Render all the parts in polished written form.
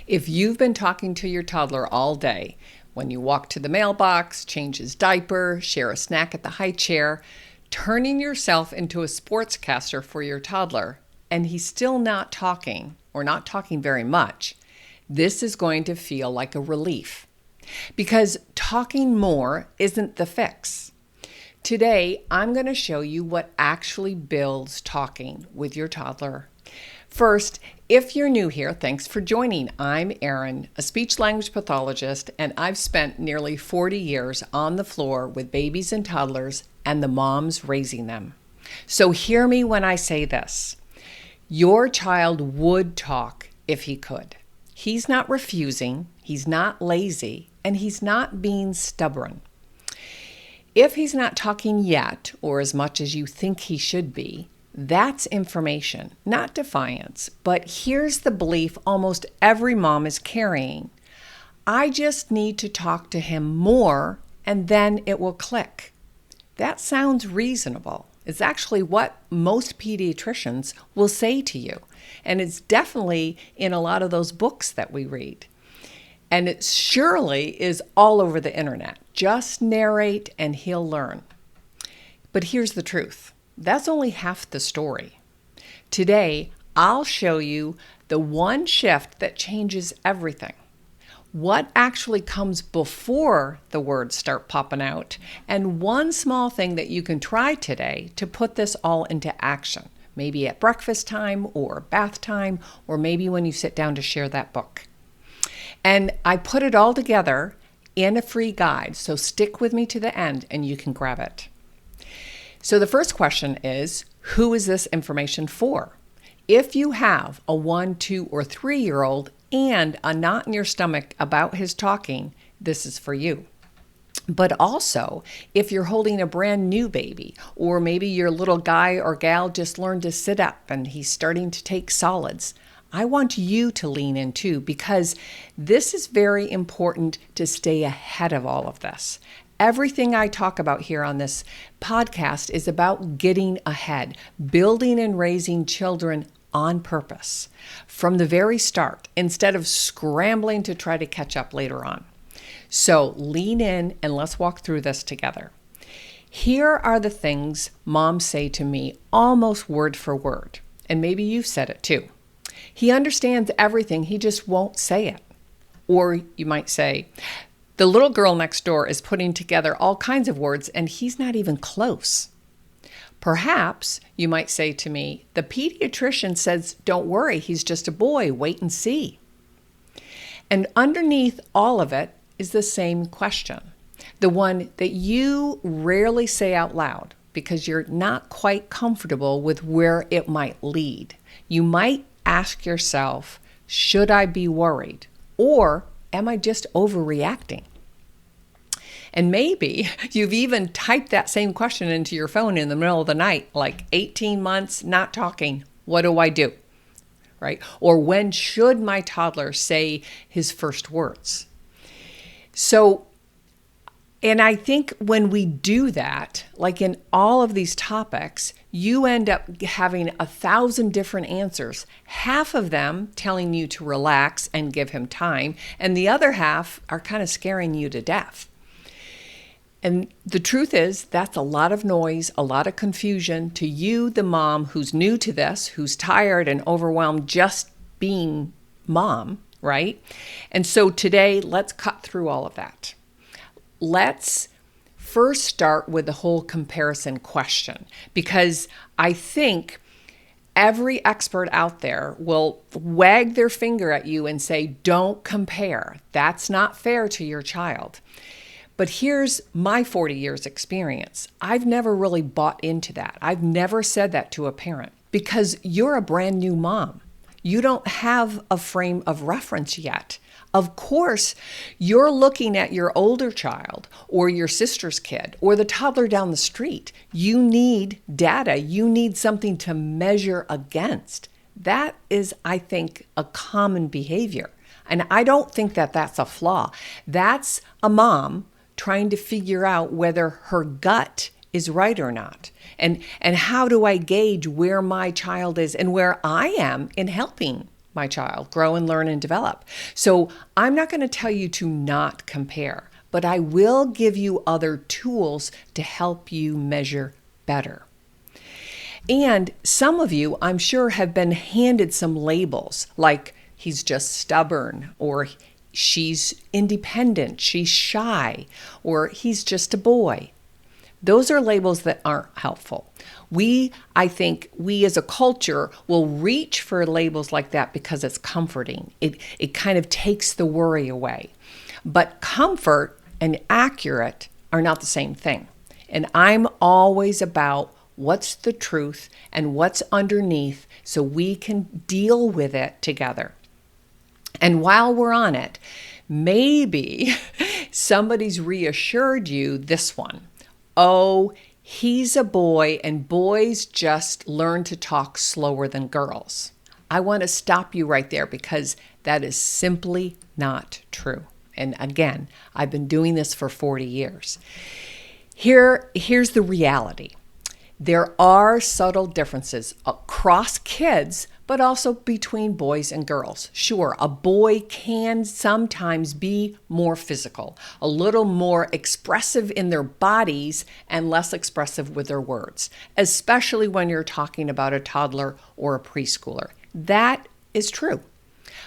If you've been talking to your toddler all day, when you walk to the mailbox, change his diaper, share a snack at the high chair, turning yourself into a sportscaster for your toddler, and he's still not talking or not talking very much, this is going to feel like a relief. Because talking more isn't the fix. Today, I'm going to show you what actually builds talking with your toddler. First, if you're new here, thanks for joining. I'm Erin, a speech-language pathologist, and I've spent nearly 40 years on the floor with babies and toddlers and the moms raising them. So hear me when I say this. Your child would talk if he could. He's not refusing, he's not lazy, and he's not being stubborn. If he's not talking yet, or as much as you think he should be, that's information, not defiance. But here's the belief almost every mom is carrying. I just need to talk to him more, and then it will click. That sounds reasonable. It's actually what most pediatricians will say to you. And it's definitely in a lot of those books that we read. And it surely is all over the internet. Just narrate and he'll learn. But here's the truth. That's only half the story. Today, I'll show you the one shift that changes everything. What actually comes before the words start popping out, and one small thing that you can try today to put this all into action. Maybe at breakfast time or bath time, or maybe when you sit down to share that book. And I put it all together in a free guide, so stick with me to the end and you can grab it. So the first question is, who is this information for? If you have a 1, 2, or 3-year-old and a knot in your stomach about his talking, this is for you. But also, if you're holding a brand new baby, or maybe your little guy or gal just learned to sit up and he's starting to take solids, I want you to lean in too, because this is very important to stay ahead of all of this. Everything I talk about here on this podcast is about getting ahead, building and raising children on purpose from the very start, instead of scrambling to try to catch up later on. So lean in and let's walk through this together. Here are the things moms say to me almost word for word, and maybe you've said it too. He understands everything, he just won't say it. Or you might say, the little girl next door is putting together all kinds of words and he's not even close. Perhaps you might say to me, the pediatrician says, don't worry, he's just a boy, wait and see. And underneath all of it is the same question, the one that you rarely say out loud because you're not quite comfortable with where it might lead. You might ask yourself, should I be worried? Or am I just overreacting? And maybe you've even typed that same question into your phone in the middle of the night, like 18 months, not talking. What do I do? Right? Or when should my toddler say his first words? So, and I think when we do that, like in all of these topics, you end up having 1,000 different answers, half of them telling you to relax and give him time, and the other half are kind of scaring you to death. And the truth is, that's a lot of noise, a lot of confusion to you, the mom who's new to this, who's tired and overwhelmed just being mom, right? And so today, let's cut through all of that. Let's first start with the whole comparison question, because I think every expert out there will wag their finger at you and say, don't compare. That's not fair to your child. But here's my 40 years experience. I've never really bought into that. I've never said that to a parent because you're a brand new mom. You don't have a frame of reference yet. Of course, you're looking at your older child or your sister's kid or the toddler down the street. You need data. You need something to measure against. That is, I think, a common behavior. And I don't think that that's a flaw. That's a mom trying to figure out whether her gut is right or not. And how do I gauge where my child is and where I am in helping my child, grow and learn and develop. So I'm not going to tell you to not compare, but I will give you other tools to help you measure better. And some of you, I'm sure, have been handed some labels like he's just stubborn, or she's independent, she's shy, or he's just a boy. Those are labels that aren't helpful. I think we as a culture will reach for labels like that because it's comforting. It kind of takes the worry away. But comfort and accurate are not the same thing. And I'm always about what's the truth and what's underneath so we can deal with it together. And while we're on it, maybe somebody's reassured you this one. Oh, he's a boy and boys just learn to talk slower than girls. I want to stop you right there because that is simply not true. And again, I've been doing this for 40 years. Here's the reality. There are subtle differences across kids, but also between boys and girls. Sure, a boy can sometimes be more physical, a little more expressive in their bodies and less expressive with their words, especially when you're talking about a toddler or a preschooler. That is true.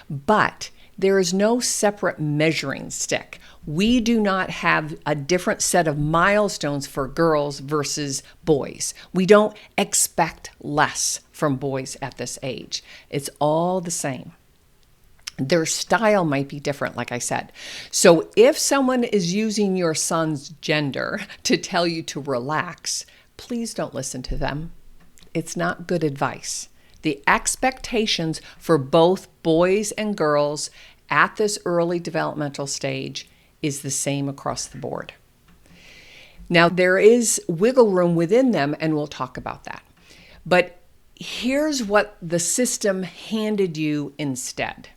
But there is no separate measuring stick. We do not have a different set of milestones for girls versus boys. We don't expect less from boys at this age. It's all the same. Their style might be different, like I said. So if someone is using your son's gender to tell you to relax, please don't listen to them. It's not good advice. The expectations for both boys and girls at this early developmental stage is the same across the board. Now, there is wiggle room within them, and we'll talk about that. But here's what the system handed you instead.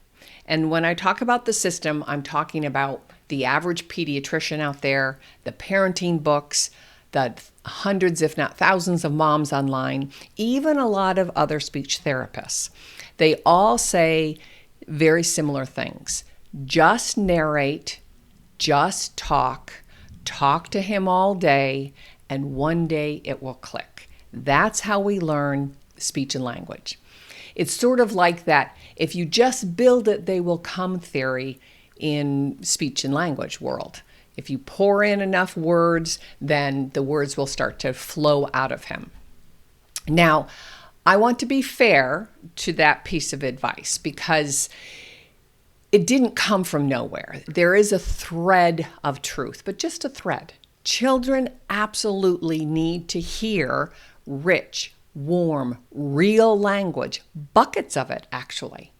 And when I talk about the system, I'm talking about the average pediatrician out there, the parenting books, the hundreds, if not thousands of moms online, even a lot of other speech therapists. They all say very similar things. Just narrate, just talk to him all day, and one day it will click. That's how we learn speech and language. It's sort of like that, if you just build it, they will come theory in speech and language world. If you pour in enough words, then the words will start to flow out of him. Now, I want to be fair to that piece of advice because it didn't come from nowhere. There is a thread of truth, but just a thread. Children absolutely need to hear rich, warm, real language, buckets of it, actually.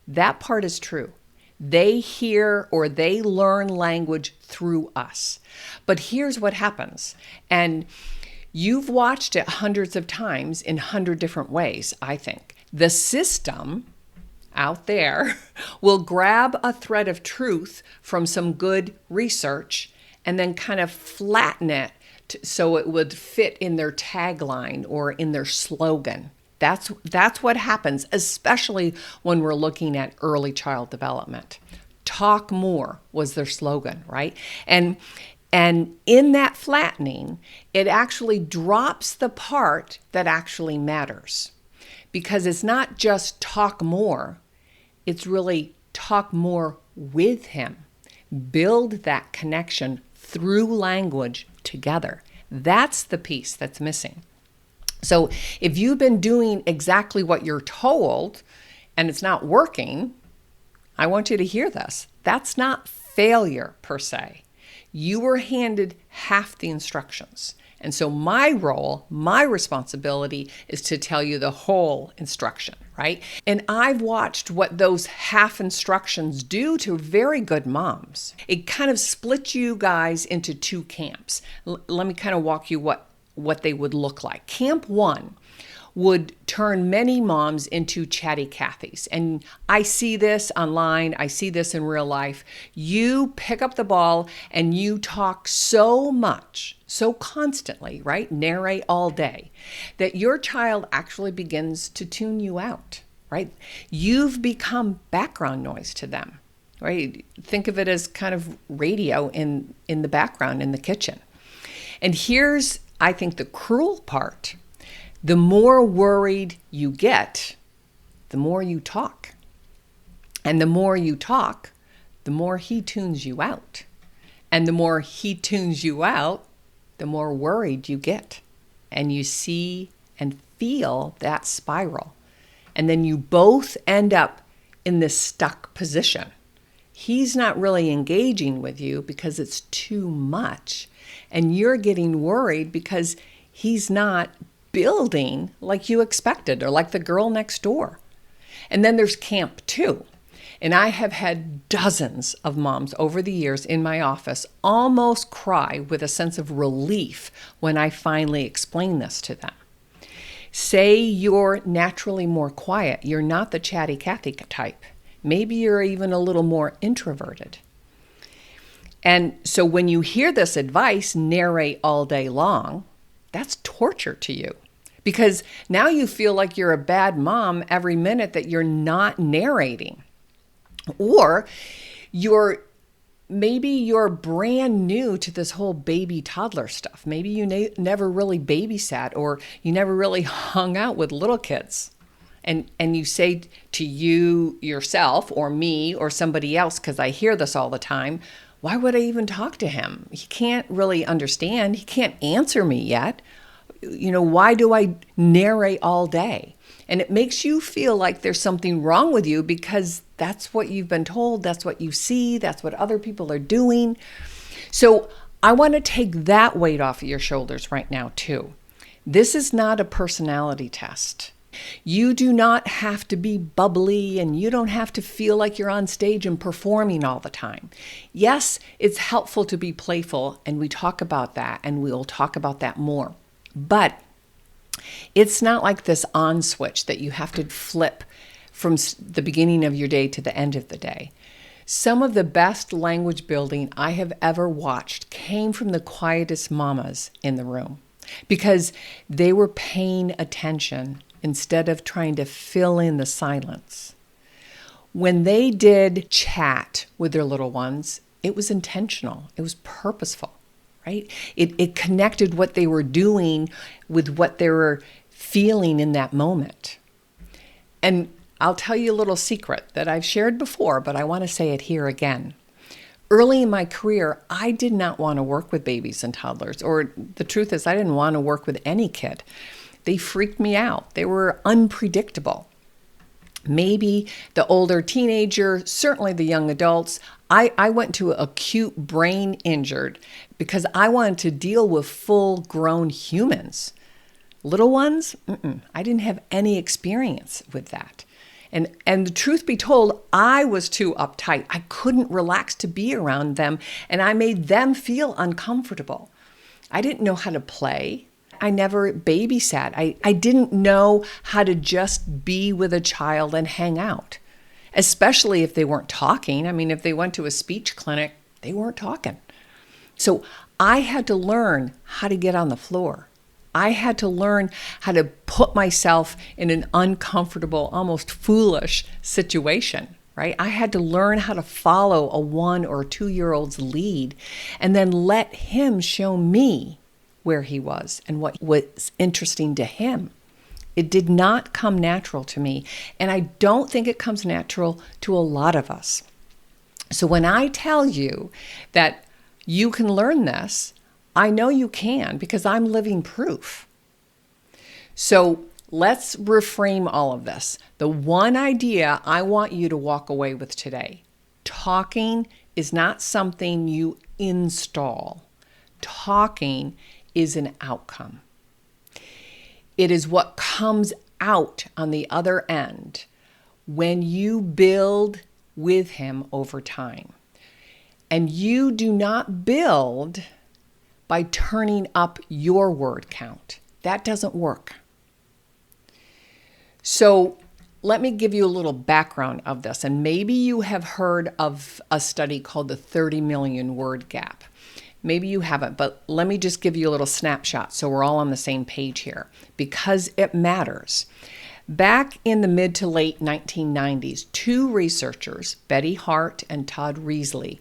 That part is true. They hear or they learn language through us. But here's what happens. And you've watched it hundreds of times in 100 different ways, I think. The system out there will grab a thread of truth from some good research and then kind of flatten it so it would fit in their tagline or in their slogan. That's what happens, especially when we're looking at early child development. Talk more was their slogan, right? And in that flattening, it actually drops the part that actually matters. Because it's not just talk more, it's really talk more with him. Build that connection through language together. That's the piece that's missing. So if you've been doing exactly what you're told and it's not working, I want you to hear this. That's not failure per se. You were handed half the instructions. And so my role, my responsibility is to tell you the whole instruction, right? And I've watched what those half instructions do to very good moms. It kind of splits you guys into two camps. Let me kind of walk you what they would look like. Camp 1 would turn many moms into chatty Cathys. And I see this online. I see this in real life. You pick up the ball and you talk so much, so constantly, right? Narrate all day, that your child actually begins to tune you out. right? You've become background noise to them, right? Think of it as kind of radio in the background in the kitchen. And here's, I think, the cruel part. The more worried you get, the more you talk. And the more you talk, the more he tunes you out. And the more he tunes you out, the more worried you get. And you see and feel that spiral. And then you both end up in this stuck position. He's not really engaging with you because it's too much. And you're getting worried because he's not building like you expected, or like the girl next door. And then there's camp too. And I have had dozens of moms over the years in my office almost cry with a sense of relief when I finally explain this to them. Say you're naturally more quiet. You're not the chatty Cathy type. Maybe you're even a little more introverted. And so when you hear this advice, narrate all day long, that's torture to you. Because now you feel like you're a bad mom every minute that you're not narrating. Or maybe you're brand new to this whole baby toddler stuff. Maybe you never really babysat, or you never really hung out with little kids. And you say to you yourself or me or somebody else, because I hear this all the time, why would I even talk to him? He can't really understand. He can't answer me yet. Why do I narrate all day? And it makes you feel like there's something wrong with you because that's what you've been told, that's what you see, that's what other people are doing. So I want to take that weight off of your shoulders right now too. This is not a personality test. You do not have to be bubbly, and you don't have to feel like you're on stage and performing all the time. Yes, it's helpful to be playful, and we talk about that, and we'll talk about that more. But it's not like this on switch that you have to flip from the beginning of your day to the end of the day. Some of the best language building I have ever watched came from the quietest mamas in the room, because they were paying attention instead of trying to fill in the silence. When they did chat with their little ones, it was intentional. It was purposeful. Right? It connected what they were doing with what they were feeling in that moment. And I'll tell you a little secret that I've shared before, but I want to say it here again. Early in my career, I did not want to work with babies and toddlers, or the truth is I didn't want to work with any kid. They freaked me out. They were unpredictable. Maybe the older teenager, certainly the young adults. I went to acute brain injured because I wanted to deal with full-grown humans. Little ones, I didn't have any experience with that. And the truth be told, I was too uptight. I couldn't relax to be around them, and I made them feel uncomfortable. I didn't know how to play. I never babysat. I didn't know how to just be with a child and hang out, especially if they weren't talking. I mean, if they went to a speech clinic, they weren't talking. So I had to learn how to get on the floor. I had to learn how to put myself in an uncomfortable, almost foolish situation, right? I had to learn how to follow a 1 or 2-year-old's lead and then let him show me where he was and what was interesting to him. It did not come natural to me, and I don't think it comes natural to a lot of us. So when I tell you that you can learn this, I know you can because I'm living proof. So let's reframe all of this. The one idea I want you to walk away with today: talking is not something you install. Talking is an outcome. It is what comes out on the other end when you build with him over time. And you do not build by turning up your word count. That doesn't work. So let me give you a little background of this. And maybe you have heard of a study called the 30 million word gap. Maybe you haven't, but let me just give you a little snapshot so we're all on the same page here, because it matters. Back in the mid to late 1990s, two researchers, Betty Hart and Todd Risley,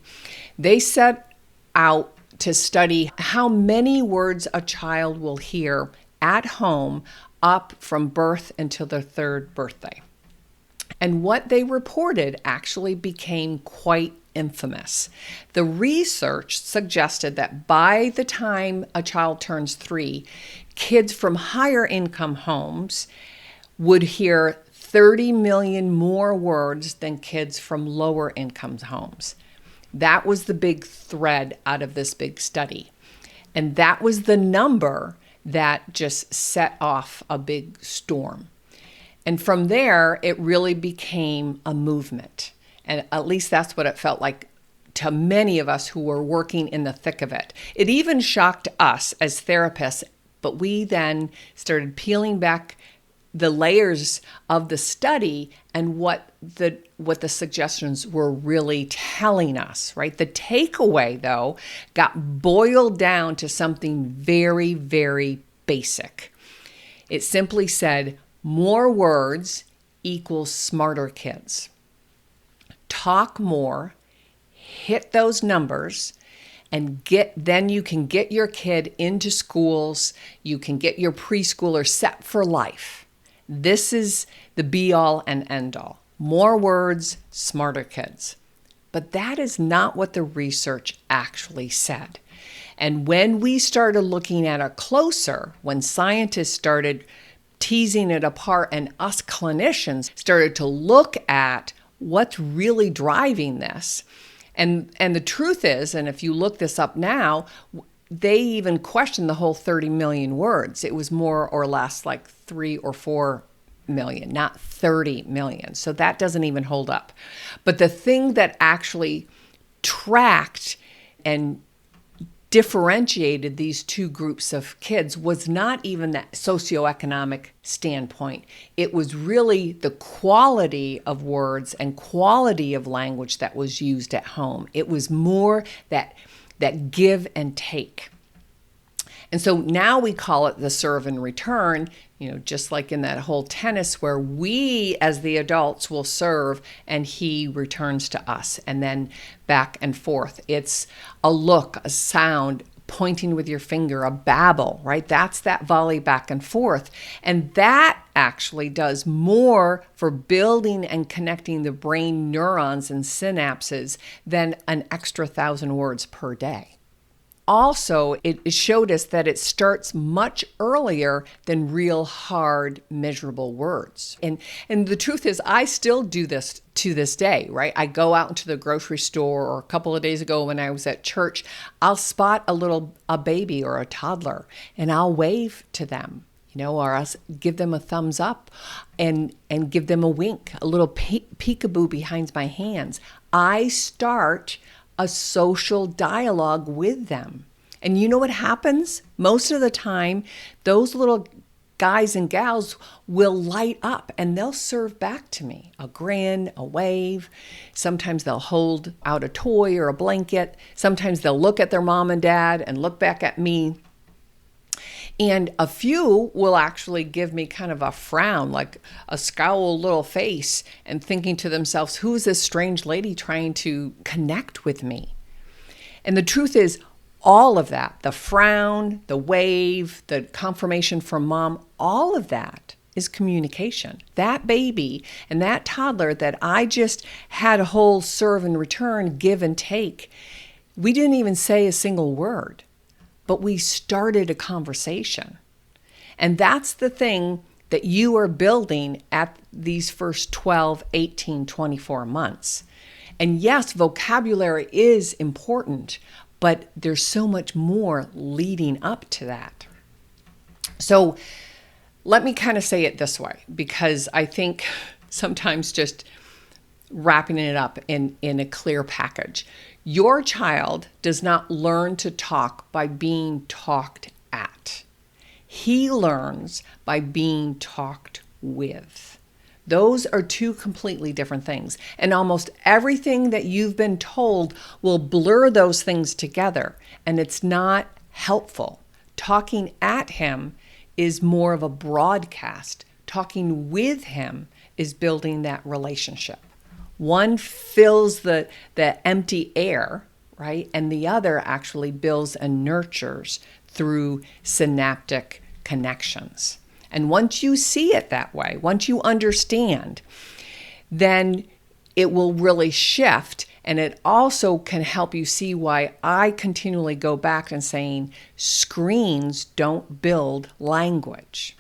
they set out to study how many words a child will hear at home up from birth until their third birthday. And what they reported actually became quite infamous. The research suggested that by the time a child turns 3, kids from higher income homes would hear 30 million more words than kids from lower income homes. That was the big thread out of this big study. And that was the number that just set off a big storm. And from there, it really became a movement. And at least that's what it felt like to many of us who were working in the thick of it. It even shocked us as therapists, but we then started peeling back the layers of the study and what the suggestions were really telling us, right? The takeaway, though, got boiled down to something very, very basic. It simply said, more words equals smarter kids. Talk more, hit those numbers, and then you can get your kid into schools, you can get your preschooler set for life. This is the be-all and end-all. More words, smarter kids. But that is not what the research actually said. And when we started looking at it closer, when scientists started teasing it apart and us clinicians started to look at what's really driving this, and the truth is, and if you look this up now, they even questioned the whole 30 million words. It was more or less like 3 or 4 million, not 30 million. So that doesn't even hold up. But the thing that actually tracked and differentiated these two groups of kids was not even that socioeconomic standpoint. It was really the quality of words and quality of language that was used at home. It was more that give and take. And so now we call it the serve and return, just like in that whole tennis where we as the adults will serve and he returns to us, and then back and forth. It's a look, a sound, pointing with your finger, a babble, right? That's that volley back and forth. And that actually does more for building and connecting the brain neurons and synapses than an extra 1,000 words per day. Also, it showed us that it starts much earlier than real hard, measurable words. And the truth is, I still do this to this day, right? I go out into the grocery store, or a couple of days ago when I was at church, I'll spot a baby or a toddler, and I'll wave to them, or I'll give them a thumbs up and give them a wink, a little peekaboo behind my hands. I start a social dialogue with them. And you know what happens? Most of the time, those little guys and gals will light up and they'll serve back to me. A grin, a wave. Sometimes they'll hold out a toy or a blanket. Sometimes they'll look at their mom and dad and look back at me. And a few will actually give me kind of a frown, like a scowl little face, and thinking to themselves, who's this strange lady trying to connect with me? And the truth is, all of that, the frown, the wave, the confirmation from mom, all of that is communication. That baby and that toddler that I just had a whole serve and return, give and take, we didn't even say a single word. But we started a conversation. And that's the thing that you are building at these first 12, 18, 24 months. And yes, vocabulary is important, but there's so much more leading up to that. So let me kind of say it this way, because I think sometimes just wrapping it up in a clear package. Your child does not learn to talk by being talked at. He learns by being talked with. Those are two completely different things. And almost everything that you've been told will blur those things together. And it's not helpful. Talking at him is more of a broadcast. Talking with him is building that relationship. One fills the empty air, right? And the other actually builds and nurtures through synaptic connections. And once you see it that way, once you understand, then it will really shift. And it also can help you see why I continually go back and saying screens don't build language.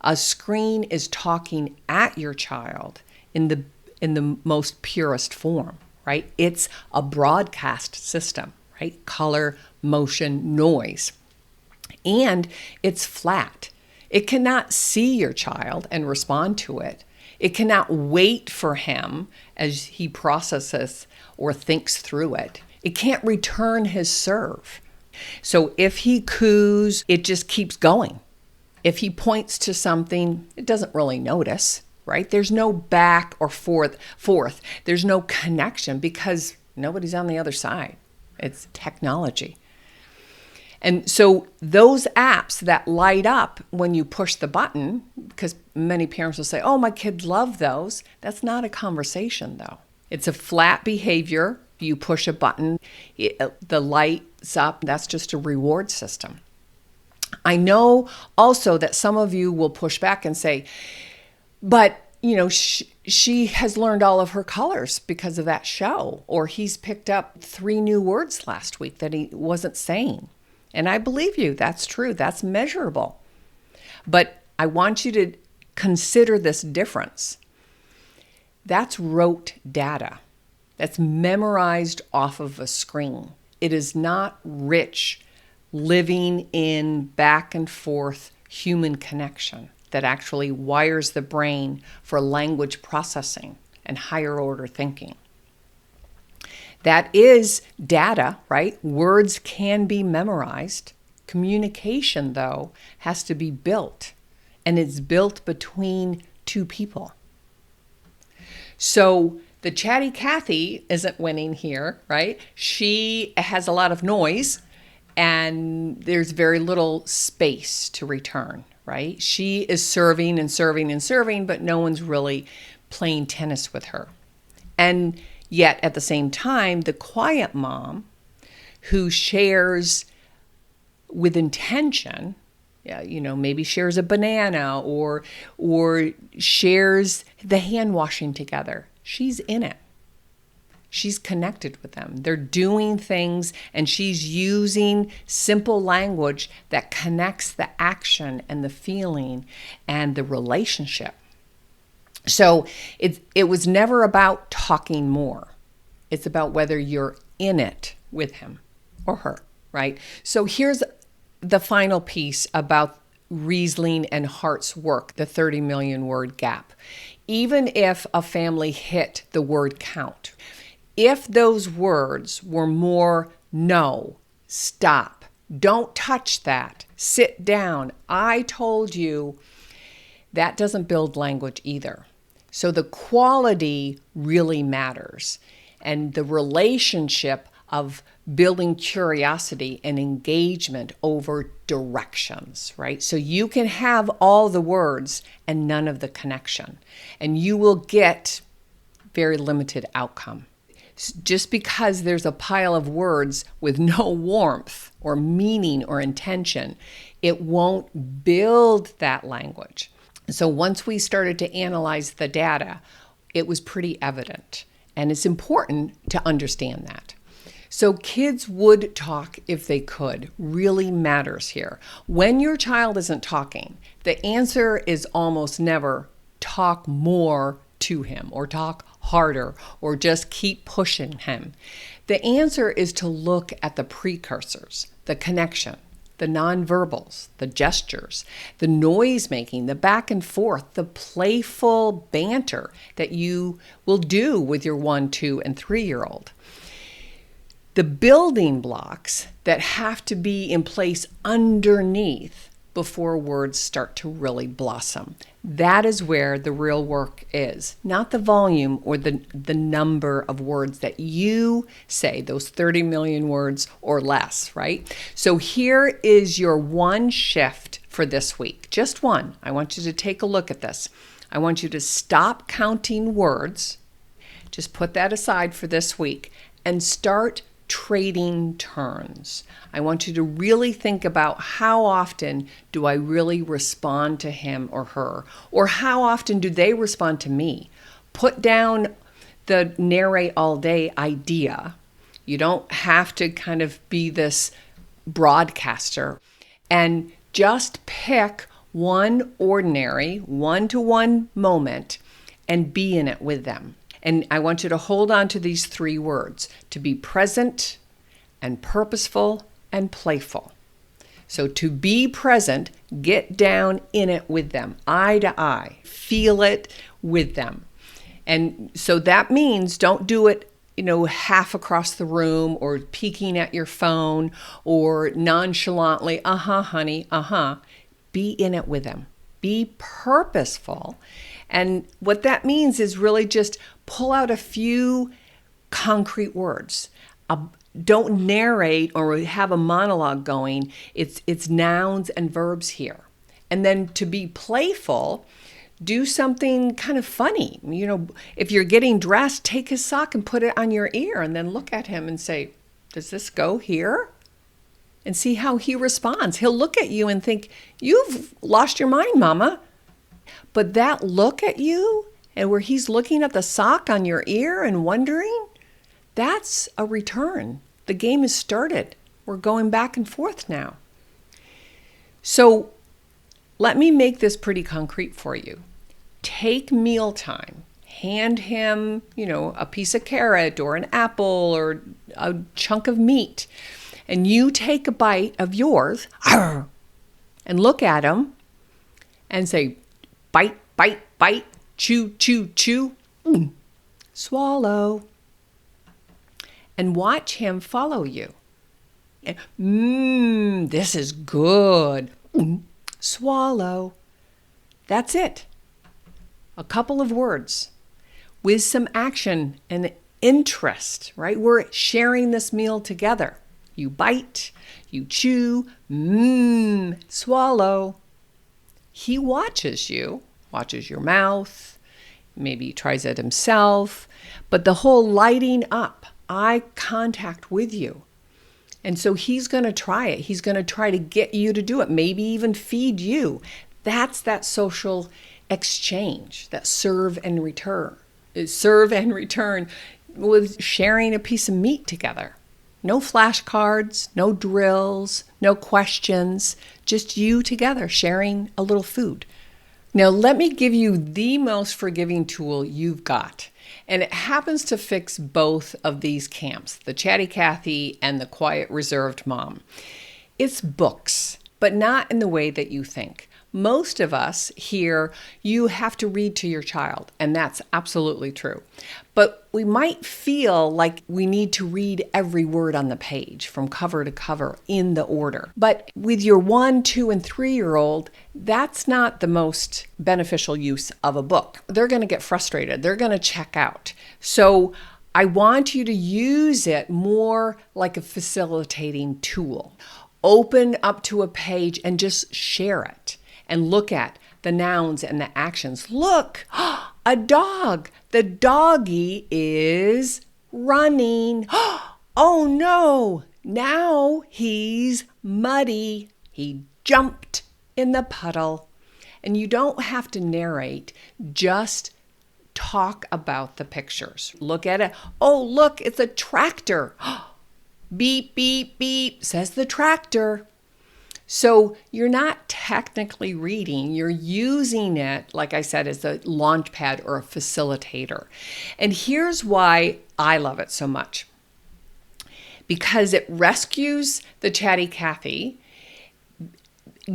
A screen is talking at your child in the most purest form, right? It's a broadcast system, right? Color, motion, noise. And it's flat. It cannot see your child and respond to it. It cannot wait for him as he processes or thinks through it. It can't return his serve. So if he coos, it just keeps going. If he points to something, it doesn't really notice, right? There's no back or forth. There's no connection because nobody's on the other side. It's technology. And so those apps that light up when you push the button, because many parents will say, oh, my kids love those. That's not a conversation, though. It's a flat behavior. You push a button, the light's up. That's just a reward system. I know also that some of you will push back and say, but, she has learned all of her colors because of that show, or he's picked up 3 new words last week that he wasn't saying. And I believe you, that's true, that's measurable. But I want you to consider this difference. That's rote data. That's memorized off of a screen. It is not rich, living in back and forth human connection that actually wires the brain for language processing and higher order thinking. That is data, right? Words can be memorized. Communication, though, has to be built, and it's built between 2 people. So the chatty Cathy isn't winning here, right? She has a lot of noise, and there's very little space to return, right? She is serving and serving and serving, but no one's really playing tennis with her. And yet at the same time, the quiet mom who shares with intention, maybe shares a banana or shares the hand washing together, she's in it. She's connected with them. They're doing things, and she's using simple language that connects the action and the feeling and the relationship. So it was never about talking more. It's about whether you're in it with him or her, right? So here's the final piece about Riesling and Hart's work, the 30 million word gap. Even if a family hit the word count, if those words were more no, stop, don't touch that, sit down, I told you, that doesn't build language either. So the quality really matters, and the relationship of building curiosity and engagement over directions, right? So you can have all the words and none of the connection, and you will get very limited outcome. Just because there's a pile of words with no warmth or meaning or intention, it won't build that language. So once we started to analyze the data, it was pretty evident. And it's important to understand that. So kids would talk if they could, really matters here. When your child isn't talking, the answer is almost never talk more to him or talk harder or just keep pushing him. The answer is to look at the precursors, the connection, the nonverbals, the gestures, the noise making, the back and forth, the playful banter that you will do with your 1, 2, and 3-year-old. The building blocks that have to be in place underneath before words start to really blossom. That is where the real work is, not the volume or the number of words that you say, those 30 million words or less, right? So here is your one shift for for this week. Just one. I want you to take a look at this. I want you to stop counting words. Just put that aside for this week and start trading turns. I want you to really think about how often do I really respond to him or her, or how often do they respond to me? Put down the narrate all day idea. You don't have to kind of be this broadcaster, and just pick one ordinary one-to-one moment and be in it with them. And I want you to hold on to these 3 words: to be present and purposeful and playful. So to be present, get down in it with them, eye to eye, feel it with them. And so that means don't do it, half across the room or peeking at your phone or nonchalantly, honey, Be in it with them. Be purposeful. And what that means is really just pull out a few concrete words. Don't narrate or have a monologue going. It's nouns and verbs here. And then to be playful, do something kind of funny. If you're getting dressed, take his sock and put it on your ear and then look at him and say, does this go here? And see how he responds. He'll look at you and think, you've lost your mind, Mama. But that look at you and where he's looking at the sock on your ear and wondering, that's a return. The game is started. We're going back and forth now. So let me make this pretty concrete for you. Take mealtime. Hand him, a piece of carrot or an apple or a chunk of meat. And you take a bite of yours and look at him and say, bite, bite, bite, chew, chew, chew, swallow. And watch him follow you. This is good. Swallow. That's it. A couple of words with some action and interest, right? We're sharing this meal together. You bite, you chew, swallow. He watches you, watches your mouth, maybe he tries it himself, but the whole lighting up, eye contact with you. And so he's going to try it. He's going to try to get you to do it, maybe even feed you. That's that social exchange, that serve and return with sharing a piece of meat together. No flashcards, no drills, no questions, just you together sharing a little food. Now, let me give you the most forgiving tool you've got. And it happens to fix both of these camps, the chatty Cathy and the quiet, reserved mom. It's books, but not in the way that you think. Most of us here, you have to read to your child, and that's absolutely true. But we might feel like we need to read every word on the page from cover to cover in the order. But with your 1, 2, and 3-year-old, that's not the most beneficial use of a book. They're going to get frustrated. They're going to check out. So I want you to use it more like a facilitating tool. Open up to a page and just share it. And look at the nouns and the actions. Look, a dog. The doggy is running. Oh no, now he's muddy. He jumped in the puddle. And you don't have to narrate, just talk about the pictures. Look at it. Oh, look, it's a tractor. Beep, beep, beep, says the tractor. So you're not technically reading, you're using it, like I said, as a launch pad or a facilitator. And here's why I love it so much. Because it rescues the chatty Cathy,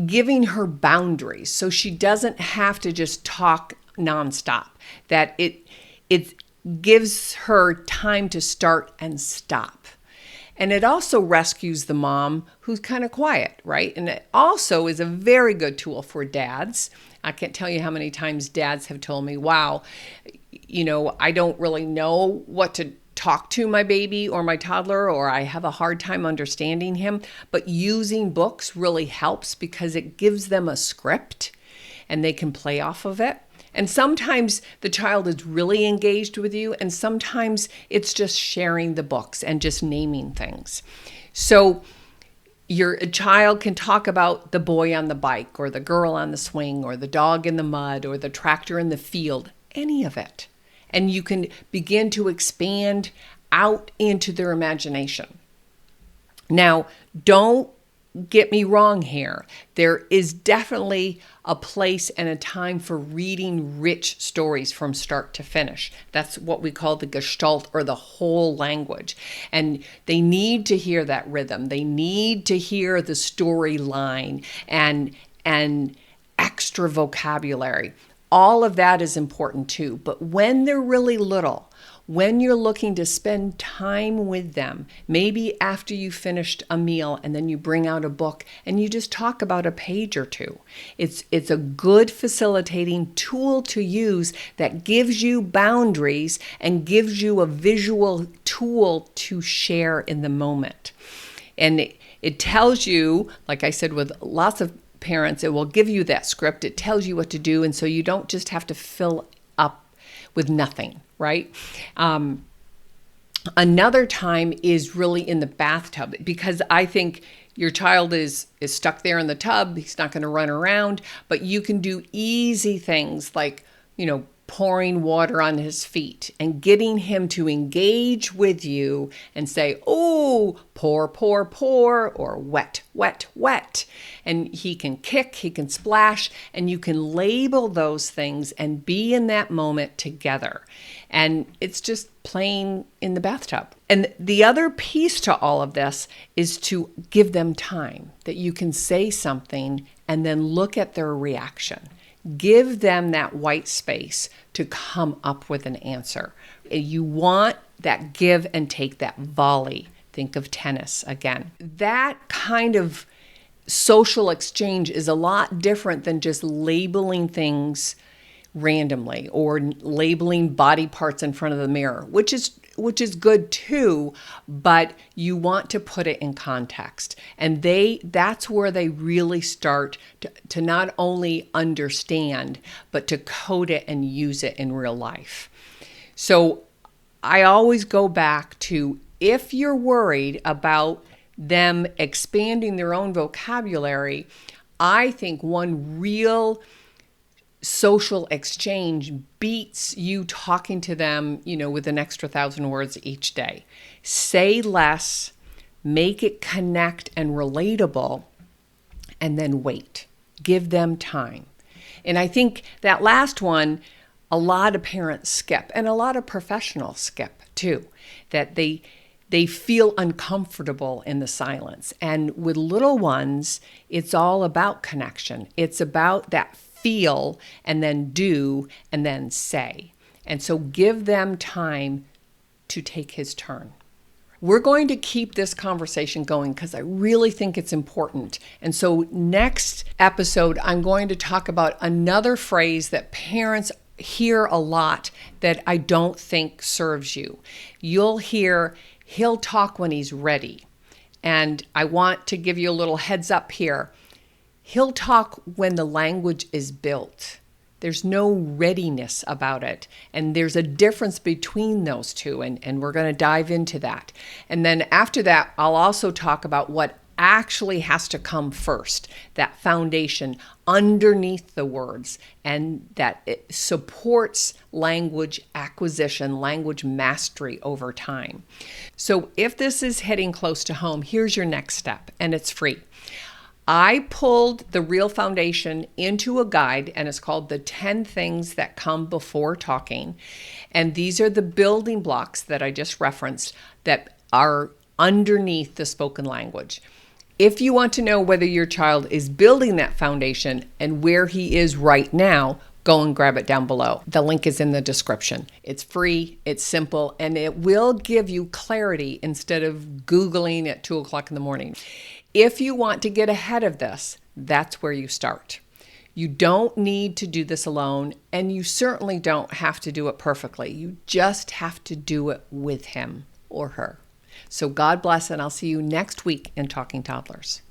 giving her boundaries so she doesn't have to just talk nonstop. That it gives her time to start and stop. And it also rescues the mom who's kind of quiet, right? And it also is a very good tool for dads. I can't tell you how many times dads have told me, wow, I don't really know what to talk to my baby or my toddler, or I have a hard time understanding him. But using books really helps because it gives them a script and they can play off of it. And sometimes the child is really engaged with you, and sometimes it's just sharing the books and just naming things. So your child can talk about the boy on the bike, or the girl on the swing, or the dog in the mud, or the tractor in the field, any of it. And you can begin to expand out into their imagination. Now, don't get me wrong here. There is definitely a place and a time for reading rich stories from start to finish. That's what we call the gestalt, or the whole language. And they need to hear that rhythm. They need to hear the storyline and extra vocabulary. All of that is important too. But when they're really little, when you're looking to spend time with them, maybe after you finished a meal and then you bring out a book and you just talk about a page or two. It's a good facilitating tool to use that gives you boundaries and gives you a visual tool to share in the moment. And it tells you, like I said, with lots of parents, it will give you that script. It tells you what to do, and so you don't just have to fill up with nothing. Right? Another time is really in the bathtub, because I think your child is stuck there in the tub. He's not going to run around, but you can do easy things like, pouring water on his feet and getting him to engage with you and say, oh, pour, pour, pour, or wet, wet, wet. And he can kick, he can splash, and you can label those things and be in that moment together. And it's just playing in the bathtub. And the other piece to all of this is to give them time, that you can say something and then look at their reaction. Give them that white space to come up with an answer. You want that give and take, that volley. Think of tennis again. That kind of social exchange is a lot different than just labeling things randomly or labeling body parts in front of the mirror, which is good too, but you want to put it in context. And that's where they really start to not only understand, but to code it and use it in real life. So I always go back to, if you're worried about them expanding their own vocabulary, I think one real social exchange beats you talking to them, with an extra 1,000 words each day. Say less, make it connect and relatable, and then wait. Give them time. And I think that last one, a lot of parents skip, and a lot of professionals skip too, that they feel uncomfortable in the silence. And with little ones, it's all about connection. It's about that feel, and then do, and then say. And so give them time to take his turn. We're going to keep this conversation going because I really think it's important. And so next episode, I'm going to talk about another phrase that parents hear a lot that I don't think serves you. You'll hear, he'll talk when he's ready. And I want to give you a little heads up here. He'll talk when the language is built. There's no readiness about it. And there's a difference between those two. And we're going to dive into that. And then after that, I'll also talk about what actually has to come first, that foundation underneath the words, and that it supports language acquisition, language mastery over time. So if this is hitting close to home, here's your next step, and it's free. I pulled the Real Foundation into a guide, and it's called The 10 Things That Come Before Talking. And these are the building blocks that I just referenced that are underneath the spoken language. If you want to know whether your child is building that foundation and where he is right now, go and grab it down below. The link is in the description. It's free, it's simple, and it will give you clarity instead of Googling at 2 o'clock in the morning. If you want to get ahead of this, that's where you start. You don't need to do this alone, and you certainly don't have to do it perfectly. You just have to do it with him or her. So God bless, and I'll see you next week in Talking Toddlers.